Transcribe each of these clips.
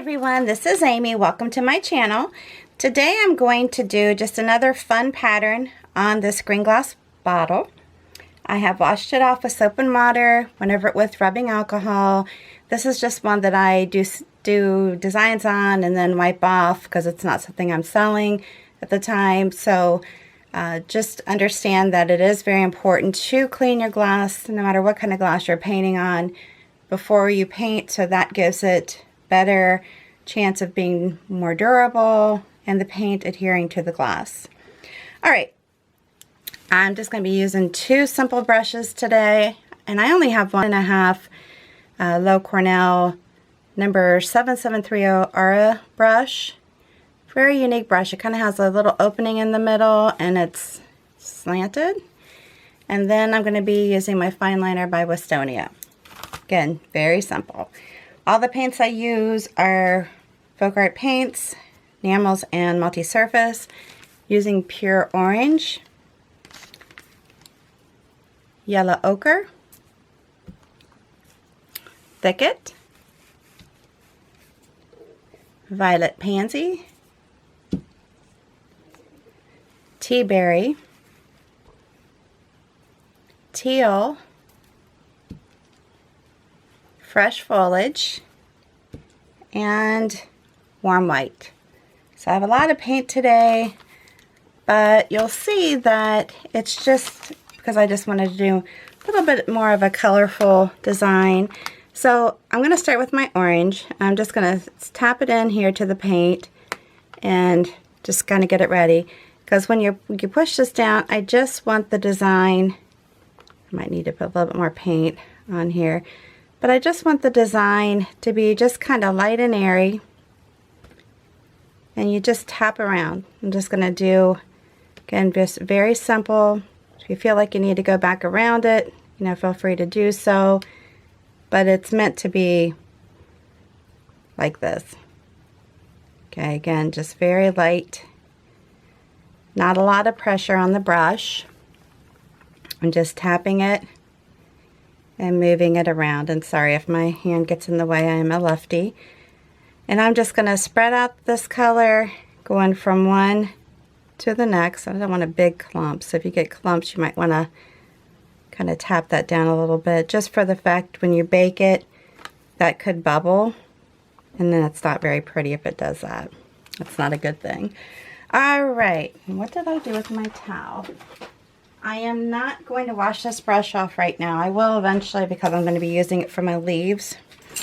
everyone, this is Amy. Welcome to my channel. Today I'm going to do just another fun pattern on this green glass bottle. I have washed it off with soap and water, went over it with rubbing alcohol. This is just one that I do designs on and then wipe off because it's not something I'm selling at the time. So just understand that it is very important to clean your glass, no matter what kind of glass you're painting on, before you paint, so that gives it better chance of being more durable and the paint adhering to the glass. All right, I'm just going to be using two simple brushes today, and I only have 1.5 Loew-Cornell number 7730 Ara brush. Very unique brush. It kind of has a little opening in the middle and it's slanted. And then I'm going to be using my fine liner by Winstonia. Again, very simple. All the paints I use are FolkArt paints, enamels, and multi-surface, using pure orange, yellow ochre, thicket, violet pansy, tea berry, teal, fresh foliage, and warm white. So I have a lot of paint today, but you'll see that it's just because I just wanted to do a little bit more of a colorful design. So I'm going to start with my orange. I'm just going to tap it in here to the paint and just kind of get it ready. Because when you push this down, I just want the design, I might need to put a little bit more paint on here, but I just want the design to be just kind of light and airy. And you just tap around. I'm just going to do, again, just very simple. If you feel like you need to go back around it, you know, feel free to do so. But it's meant to be like this. Okay, again, just very light. Not a lot of pressure on the brush. I'm just tapping it and moving it around. And sorry if my hand gets in the way, I am a lefty. And I'm just going to spread out this color, going from one to the next. I don't want a big clump, so if you get clumps, you might want to kind of tap that down a little bit, just for the fact when you bake it, that could bubble, and then it's not very pretty if it does that. That's not a good thing. All right, what did I do with my towel? I am not going to wash this brush off right now. I will eventually, because I'm going to be using it for my leaves.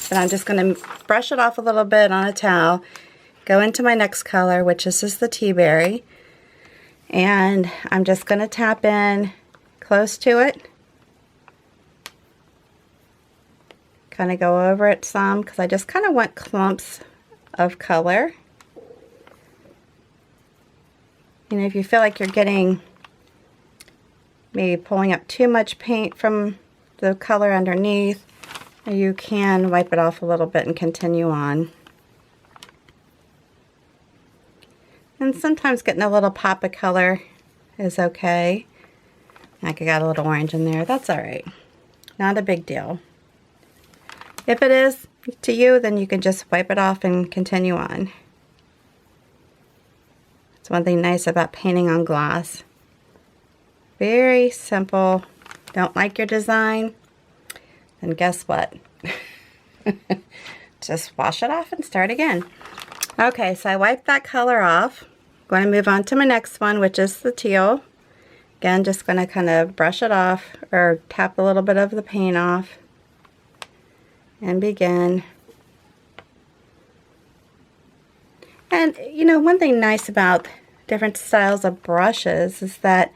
But I'm just going to brush it off a little bit on a towel, go into my next color, which is the tea berry, and I'm just going to tap in close to it. Kind of go over it some, because I just kind of want clumps of color. You know, if you feel like you're getting, maybe pulling up too much paint from the color underneath, you can wipe it off a little bit and continue on. And sometimes getting a little pop of color is okay. I got a little orange in there. That's all right. Not a big deal. If it is to you, then you can just wipe it off and continue on. It's one thing nice about painting on glass. Very simple. Don't like your design? Then guess what? Just wash it off and start again. Okay, so I wiped that color off. I'm going to move on to my next one, which is the teal. Again, just going to kind of brush it off, or tap a little bit of the paint off, and begin. And you know, one thing nice about different styles of brushes is that,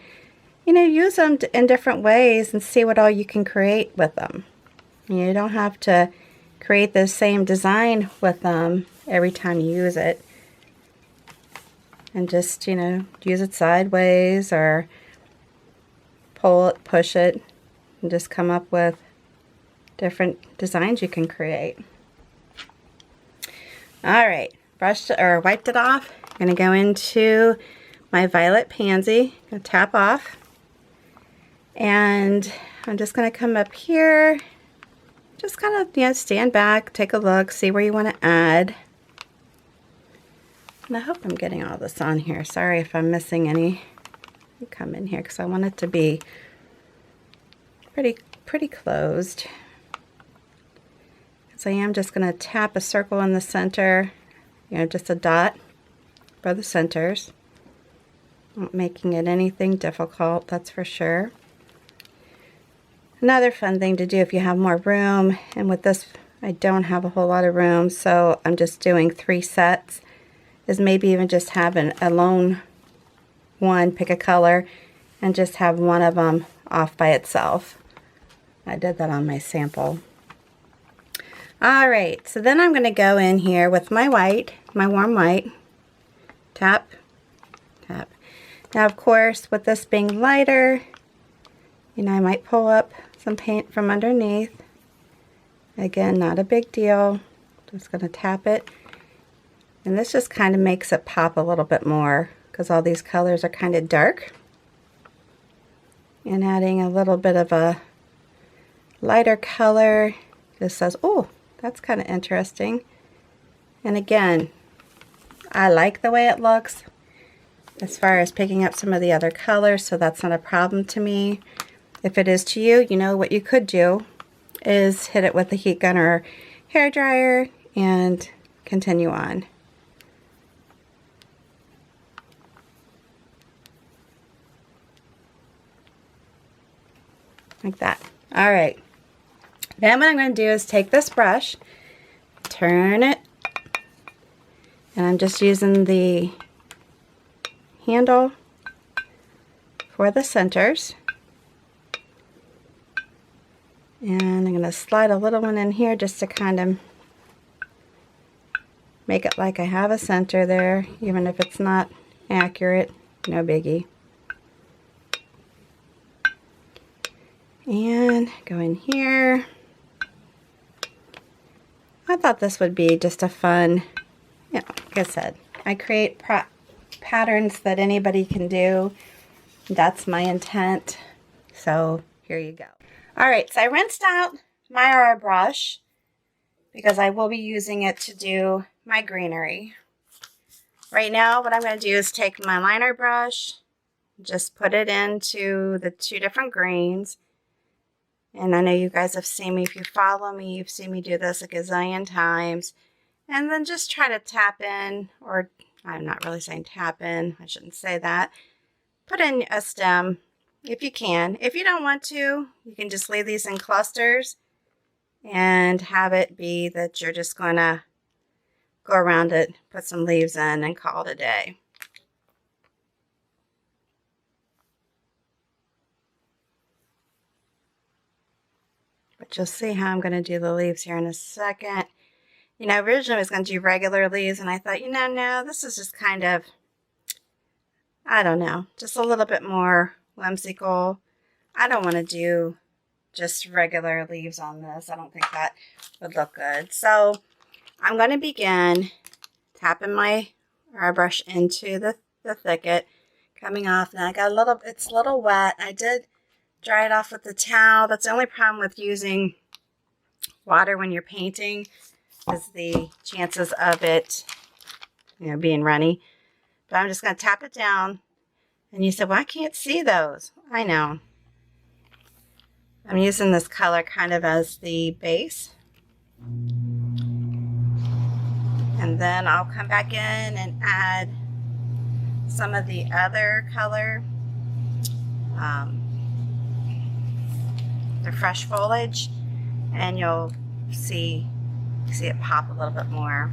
you know, use them in different ways and see what all you can create with them. You don't have to create the same design with them every time you use it. And just, you know, use it sideways or pull it, push it, and just come up with different designs you can create. All right, brushed or wiped it off. I'm going to go into my violet pansy. I'm going to tap off. And I'm just going to come up here, just kind of, you know, stand back, take a look, see where you want to add. And I hope I'm getting all this on here. Sorry if I'm missing any. Come in here because I want it to be pretty closed. So I am just going to tap a circle in the center, you know, just a dot for the centers. Not making it anything difficult, that's for sure. Another fun thing to do if you have more room, and with this I don't have a whole lot of room, so I'm just doing 3 sets, is maybe even just have a lone one, pick a color, and just have one of them off by itself. I did that on my sample. Alright, so then I'm going to go in here with my white, my warm white, tap, tap. Now of course, with this being lighter, you know, I might pull up some paint from underneath. Again, not a big deal. Just going to tap it. And this just kind of makes it pop a little bit more because all these colors are kind of dark. And adding a little bit of a lighter color just says, oh, that's kind of interesting. And again, I like the way it looks as far as picking up some of the other colors, so that's not a problem to me. If it is to you, you know what you could do is hit it with a heat gun or hair dryer and continue on. Like that. All right. Then what I'm going to do is take this brush, turn it, and I'm just using the handle for the centers. And I'm going to slide a little one in here just to kind of make it like I have a center there, even if it's not accurate, no biggie. And go in here. I thought this would be just a fun, you know, like I said, I create patterns that anybody can do. That's my intent. So here you go. Alright, so I rinsed out my RR brush because I will be using it to do my greenery. Right now what I'm going to do is take my liner brush, just put it into the 2 different greens. And I know you guys have seen me, if you follow me, you've seen me do this a gazillion times. And then just try to tap in, or I'm not really saying tap in, I shouldn't say that. Put in a stem if you can. If you don't want to, you can just leave these in clusters and have it be that you're just going to go around it, put some leaves in, and call it a day. But you'll see how I'm going to do the leaves here in a second. You know, originally I was going to do regular leaves, and I thought, you know, no, this is just kind of, I don't know, just a little bit more whimsical. I don't want to do just regular leaves on this. I don't think that would look good. So I'm going to begin tapping my airbrush into the thicket, coming off. Now I got a little, it's a little wet. I did dry it off with the towel. That's the only problem with using water when you're painting, is the chances of it, you know, being runny. But I'm just going to tap it down. And you said, well, I can't see those. I know. I'm using this color kind of as the base. And then I'll come back in and add some of the other color, the fresh foliage, and you'll see it pop a little bit more.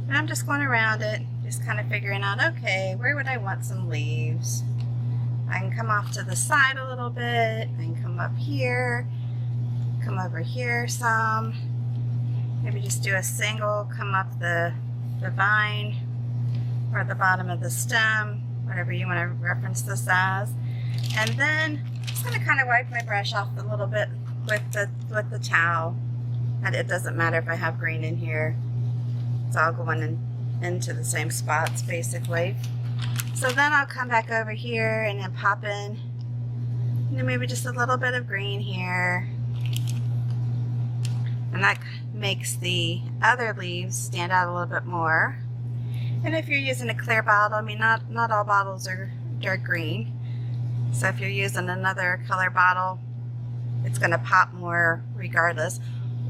And I'm just going around it, just kind of figuring out, okay, where would I want some leaves? I can come off to the side a little bit. I can come up here, come over here some. Maybe just do a single, come up the vine or the bottom of the stem, whatever you want to reference this as. And then I'm just going to kind of wipe my brush off a little bit with the towel. And it doesn't matter if I have green in here. It's all going into the same spots basically. So then I'll come back over here and then pop in, you know, maybe just a little bit of green here. And that makes the other leaves stand out a little bit more. And if you're using a clear bottle, I mean, not all bottles are dark green. So if you're using another color bottle, it's going to pop more regardless.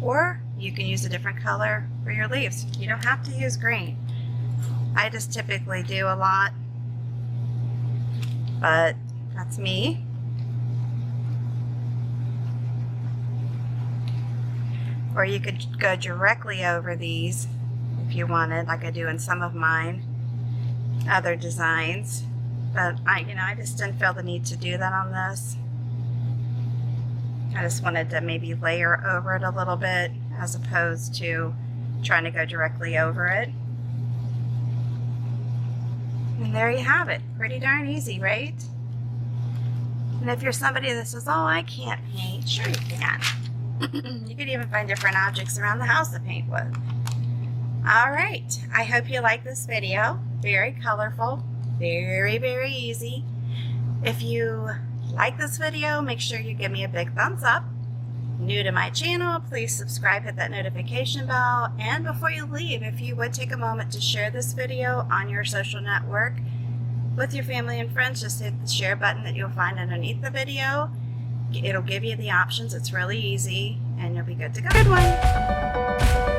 Or you can use a different color for your leaves. You don't have to use green. I just typically do a lot, but that's me. Or you could go directly over these if you wanted, like I do in some of mine other designs. But I just didn't feel the need to do that on this. I just wanted to maybe layer over it a little bit as opposed to trying to go directly over it. And there you have it. Pretty darn easy, right? And if you're somebody that says, oh, I can't paint, sure you can. You could even find different objects around the house to paint with. Alright, I hope you like this video. Very colorful, very, very easy. If you like this video, make sure you give me a big thumbs up. New to my channel, please subscribe, hit that notification bell, and before you leave, if you would take a moment to share this video on your social network with your family and friends, just hit the share button that you'll find underneath the video. It'll give you the options. It's really easy, and you'll be good to go. Good one.